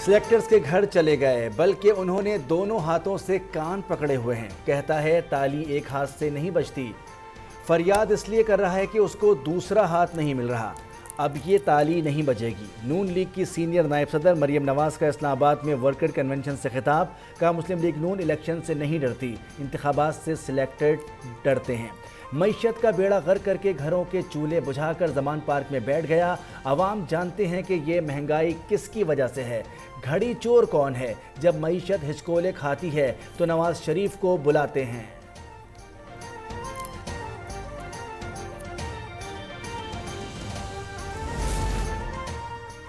Selectors के घर चले गए, बल्कि उन्होंने दोनों हाथों से कान पकड़े हुए हैं। कहता है ताली एक हाथ से नहीं बजती। फरियाद इसलिए कर रहा है कि उसको दूसरा हाथ नहीं मिल रहा। अब ये ताली नहीं बजेगी। नून लीग की सीनियर नायब सदर मरियम नवाज का इस्लामाबाद में वर्कर कन्वेंशन से खिताब। कहा मुस्लिम लीग नून इलेक्शन से नहीं डरती, इंतखाबात से सिलेक्टेड डरते हैं। मईशत का बेड़ा गर्क करके घरों के चूल्हे बुझाकर जमान पार्क में बैठ गया। अवाम जानते हैं कि ये महंगाई किसकी वजह से है। घड़ी चोर कौन है? जब मईशत हिचकोले खाती है तो नवाज शरीफ को बुलाते हैं।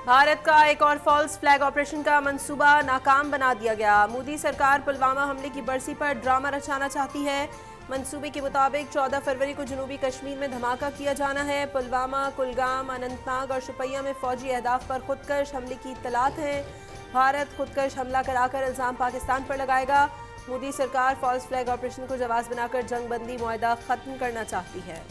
भारत का एक और फॉल्स फ्लैग ऑपरेशन का मंसूबा नाकाम बना दिया गया। मोदी सरकार पुलवामा हमले की बरसी पर ड्रामा रचाना चाहती है। मंसूबे के मुताबिक 14 फरवरी को जनूबी कश्मीर में धमाका किया जाना है। पुलवामा, कुलगाम, अनंतनाग और शुपिया में फौजी अहदाफ पर खुदकश हमले की इत्तलात हैं। भारत खुदकश हमला कराकर इल्जाम पाकिस्तान पर लगाएगा। मोदी सरकार फॉल्स फ्लैग ऑपरेशन को जवाब बनाकर जंग बंदी मुआहदा खत्म करना चाहती है।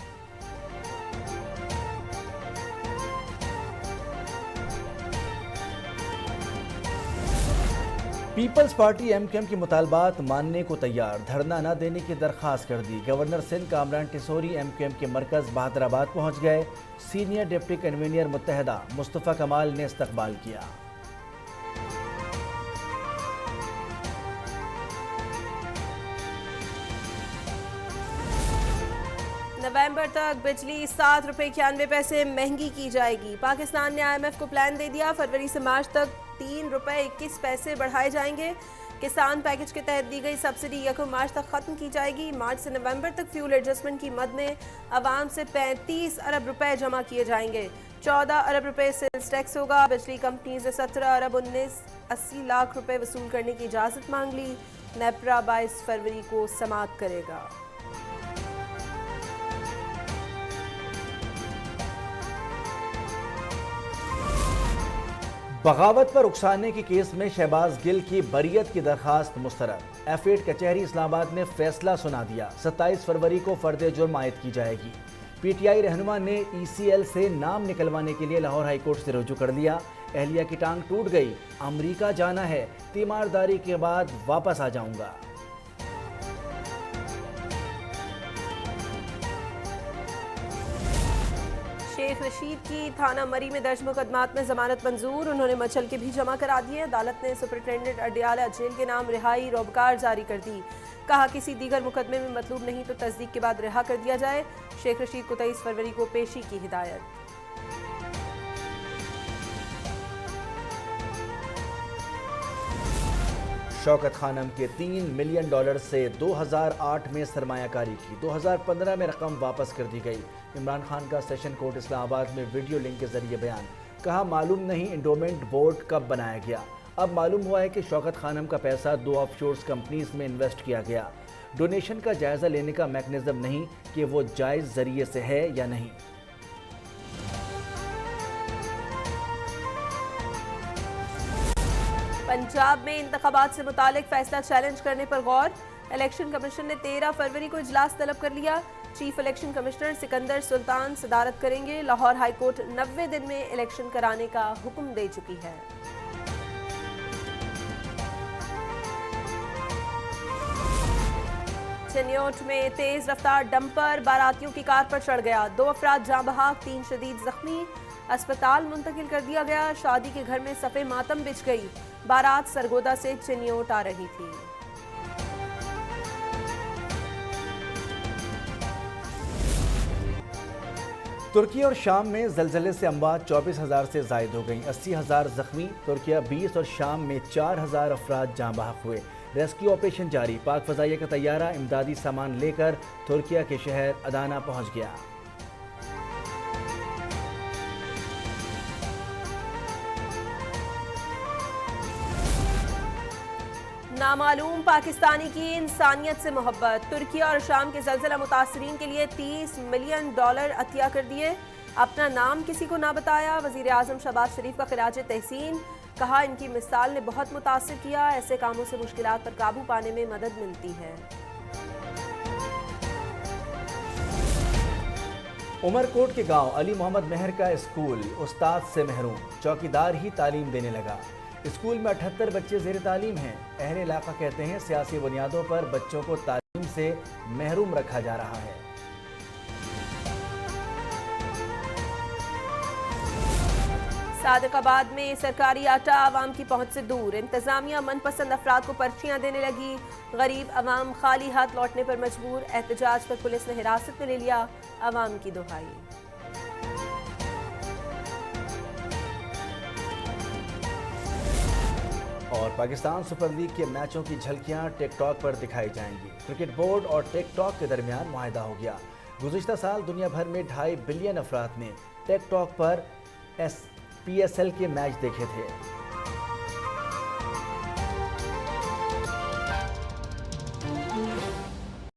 पीपल्स पार्टी एमक्यूएम की मुतालबात मानने को तैयार, धरना न देने की दरख्वास्त कर दी। गवर्नर सिंध कामरान टिसोरी एमक्यूएम के मरकज बहादराबाद पहुंच गए। सीनियर डिप्टी कन्वीनर मुत्तहदा मुस्तफ़ा कमाल ने इस्तकबाल किया। नवंबर तक बिजली 7 रुपये 91 पैसे महंगी की जाएगी। पाकिस्तान ने IMF को प्लान दे दिया। फरवरी से मार्च तक 3 रुपये 21 पैसे बढ़ाए जाएंगे। किसान पैकेज के तहत दी गई सब्सिडी 1 मार्च तक खत्म की जाएगी। मार्च से नवंबर तक फ्यूल एडजस्टमेंट की मद में आवाम से 35 अरब रुपए जमा किए जाएंगे। 14 अरब रुपए सेल्स टैक्स होगा। बिजली कंपनी से 17 अरब 80 लाख रुपए वसूल करने की इजाज़त मांग ली। नेपरा 22 फरवरी को समाप्त करेगा। बगावत पर उकसाने के केस में शहबाज गिल की बरियत की दरखास्त मुस्तरद। F8 कचहरी इस्लामाबाद ने फैसला सुना दिया। 27 फरवरी को फर्द जुर्म आयद की जाएगी। PTI रहनुमा ने ECL से नाम निकलवाने के लिए लाहौर हाईकोर्ट से रुजू कर लिया। अहलिया की टांग टूट गई। अमरीका जाना है, तीमारदारी के बाद वापस आ जाऊंगा। शेख रशीद की थाना मरी में दर्ज मुकदमात में जमानत मंजूर। उन्होंने मचल के भी जमा करा दिए। अदालत ने सुपरिटेंडेंट अडियाला जेल के नाम रिहाई रोबकार जारी कर दी। कहा किसी दीगर मुकदमे में मतलूब नहीं तो तस्दीक के बाद रिहा कर दिया जाए। शेख रशीद को 23 फरवरी को पेशी की हिदायत। शौकत खानम के $3 मिलियन से 2008 में सरमायाकारी की, 2015 में रकम वापस कर दी गई। इमरान खान का सेशन कोर्ट इस्लामाबाद में वीडियो लिंक के जरिए बयान। कहा मालूम नहीं इंडोमेंट बोर्ड कब बनाया गया। अब मालूम हुआ है कि शौकत खानम का पैसा 2 ऑफशोर्स कंपनीज में इन्वेस्ट किया गया। डोनेशन का जायजा लेने का मैकेनिज्म नहीं कि वो जायज जरिए से है या नहीं। पंजाब में इंतखाबात से मुतालिक फैसला चैलेंज करने पर गौर। इलेक्शन कमीशन ने 13 फरवरी को इजलास तलब कर लिया। Chief election commissioner Sikandar Sultan सदारत करेंगे। लाहौर हाईकोर्ट 90 दिन में इलेक्शन कराने का हुक्म दे चुकी है। चिन्योट में तेज रफ्तार डंपर बारातियों की कार पर चढ़ गया। 2 अफराद जाँ बहक, 3 शदीद जख्मी। अस्पताल मुंतकिल कर दिया गया। शादी के घर में सफ़े मातम बिछ गई। बारात सरगोदा से चिन्योट आ रही थी। तुर्की और शाम में जलजले से अमवात 24,000 से जायद हो गई। 80,000 जख्मी। तुर्किया 20 और शाम में 4,000 अफराद जाँ बहक हुए। रेस्क्यू ऑपरेशन जारी। पाक फजाइया का तैयारा इमदादी सामान लेकर तुर्किया के शहर अदाना पहुंच गया। नामालूम पाकिस्तानी की इंसानियत से मोहब्बत। तुर्किया और शाम के जलजला मुतासरीन के लिए $30 मिलियन अतिया कर दिए। अपना नाम किसी को ना बताया। वजीर आजम शहबाज शरीफ का खिराज तहसीन। कहा इनकी मिसाल ने बहुत मुतासिर किया। ऐसे कामों से मुश्किलात पर काबू पाने में मदद मिलती है। उमरकोट के गांव अली मोहम्मद मेहर का स्कूल उस्ताद से महरूम। चौकीदार ही तालीम देने लगा। स्कूल में 78 बच्चे ज़ेर तालीम हैं। अहले इलाका कहते हैं सियासी बुनियादों पर बच्चों को तालीम से महरूम रखा जा रहा है। सादिकाबाद में सरकारी आटा आवाम की पहुंच से दूर। इंतजामिया मनपसंद अफराद को पर्चियां देने लगी। गरीब अवाम खाली हाथ लौटने पर मजबूर। एहतजाज पर पुलिस ने हिरासत में ले लिया। अवाम की दुहाई। और पाकिस्तान सुपर लीग के मैचों की झलकियां टिकटॉक पर दिखाई जाएंगी। क्रिकेट बोर्ड और टिकटॉक के दरमियान मुआहदा हो गया। गुज़िश्ता साल दुनिया भर में 2.5 बिलियन अफराद ने टिकटॉक पर PSL के मैच देखे थे।